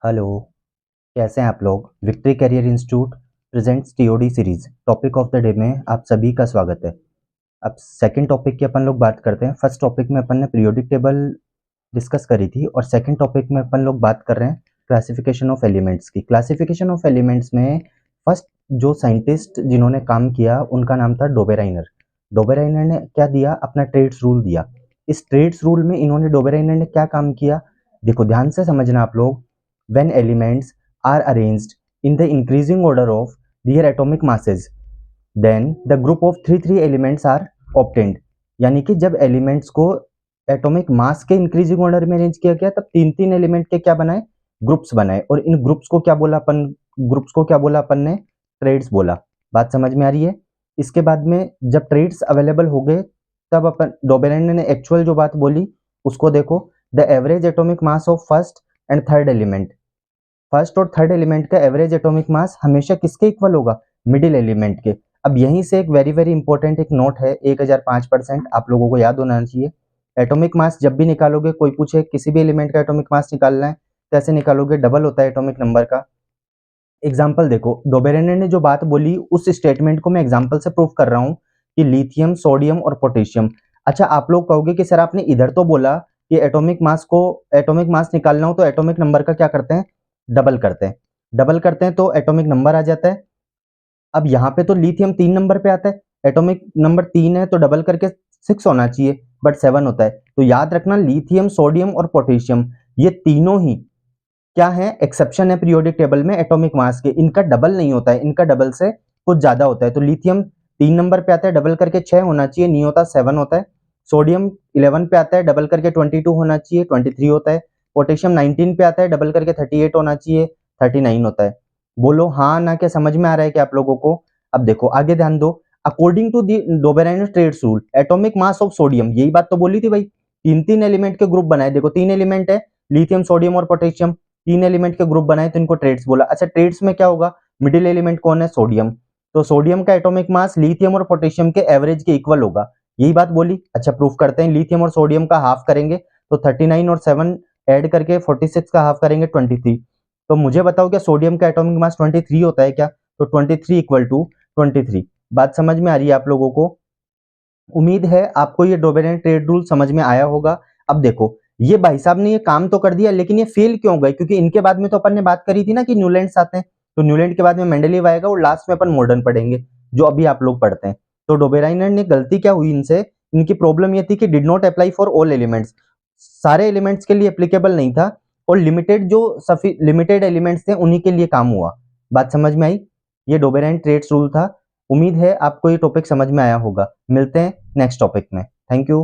Hello, कैसे हैं आप लोग? Victory career institute presents TOD series topic of the day में आप सभी का स्वागत है। अब सेकंड टॉपिक की अपन लोग बात करते हैं। फर्स्ट टॉपिक में अपन ने पीरियोडिक टेबल डिस्कस करी थी और सेकंड टॉपिक में अपन लोग बात कर रहे हैं क्लासिफिकेशन ऑफ एलिमेंट्स की। क्लासिफिकेशन ऑफ एलिमेंट्स में फर्स्ट जो साइंटिस्ट जिन्होंने काम किया उनका नाम था डोबेराइनर। डोबेराइनर ने क्या दिया? अपना ट्रेड्स रूल दिया। इस ट्रेड्स रूल में इन्होंने डोबेराइनर ने क्या काम किया, देखो ध्यान से समझना आप लोग। when elements are arranged in the increasing order of their atomic masses then the group of three elements are obtained। यानी कि जब एलिमेंट्स को एटॉमिक मास के इंक्रीजिंग ऑर्डर में अरेंज किया गया तब तीन तीन एलिमेंट के क्या बनाए, ग्रुप्स बनाए। और इन ग्रुप्स को क्या बोला अपन, ग्रुप्स को क्या बोला अपन ने? ट्रेड्स बोला। बात समझ में आ रही है? इसके बाद में जब ट्रेड्स अवेलेबल हो गए तब अपन डोबेराइनर ने एक्चुअल जो बात बोली उसको देखो। The average atomic mass of first and third element, first और थर्ड एलिमेंट का एवरेज एटॉमिक मास हमेशा किसके इक्वल होगा? मिडिल एलिमेंट के। अब यहीं से एक वेरी वेरी इंपॉर्टेंट एक नोट है, 1005% आप लोगों को याद होना चाहिए। एटॉमिक मास जब भी निकालोगे, कोई पूछे किसी भी एलिमेंट का एटॉमिक मास निकालना है, कैसे निकालोगे? डबल होता है एटॉमिक नंबर का। एग्जाम्पल देखो, डोबेरेनर ने जो बात बोली उस स्टेटमेंट को मैं एग्जाम्पल से प्रूव कर रहा हूँ कि लिथियम, सोडियम और पोटेशियम। अच्छा, आप लोग कहोगे कि सर आपने इधर तो बोला कि एटॉमिक मास निकालना हो तो एटॉमिक नंबर का क्या करते हैं? डबल करते हैं। डबल करते हैं तो एटॉमिक नंबर आ जाता है। अब यहाँ पे तो लिथियम 3 नंबर पे आता है, एटॉमिक नंबर 3 है तो डबल करके 6 होना चाहिए, बट 7 होता है। तो याद रखना, लिथियम, सोडियम और पोटेशियम ये तीनों ही क्या है? एक्सेप्शन है पीरियोडिक टेबल में एटॉमिक मास के। इनका डबल नहीं होता है, इनका डबल से कुछ ज्यादा होता है। तो लिथियम 3 नंबर पे आता है, डबल करके 6 होना चाहिए, नहीं होता 7 होता है। सोडियम 11 पे आता है, डबल करके 22 होना चाहिए, 23 होता है। पोटेशियम 19 पे आता है, डबल करके 38 होना चाहिए, 39 होता है। बोलो हाँ ना, क्या समझ में आ रहा है क्या आप लोगों को? अब देखो आगे ध्यान दो। According to the Dobereiner triads rule, atomic mass of sodium, यही बात तो बोली थी भाई, तीन तीन एलिमेंट के ग्रुप बनाए। देखो 3 एलिमेंट है, लिथियम, सोडियम और पोटेशियम, 3 एलिमेंट के ग्रुप बनाए तो इनको ट्रेड्स बोला। अच्छा, ट्रेड्स में क्या होगा? मिडिल एलिमेंट कौन है? सोडियम। तो सोडियम का एटॉमिक मास लिथियम और पोटेशियम के एवरेज के इक्वल होगा, यही बात बोली। अच्छा, प्रूफ करते हैं। लिथियम और सोडियम का हाफ करेंगे तो 39 और 7 ऐड करके 46 का हाफ करेंगे 23। तो मुझे बताओ क्या सोडियम का एटॉमिक मास 23 होता है क्या? तो 23 इक्वल टू 23। बात समझ में आ रही है आप लोगों को? उम्मीद है आपको ये डोबेरेन ट्रेड रूल समझ में आया होगा। अब देखो, ये भाई साहब ने ये काम तो कर दिया लेकिन ये फेल क्यों गए? क्योंकि इनके बाद में तो अपन ने बात करी थी ना कि न्यूलैंड्स आते हैं, तो न्यूलैंड के बाद में मेंडलीव आएगा और लास्ट में अपन मॉडर्न पढ़ेंगे जो अभी आप लोग पढ़ते हैं। तो डोबेराइनर ने गलती क्या हुई इनसे, इनकी प्रॉब्लम ये थी कि did not apply for all elements, सारे एलिमेंट्स के लिए एप्लीकेबल नहीं था और लिमिटेड एलिमेंट्स थे उन्हीं के लिए काम हुआ। बात समझ में आई? ये डोबेराइन ट्रेड्स रूल था। उम्मीद है आपको ये टॉपिक समझ में आया होगा। मिलते हैं नेक्स्ट टॉपिक में। Thank you.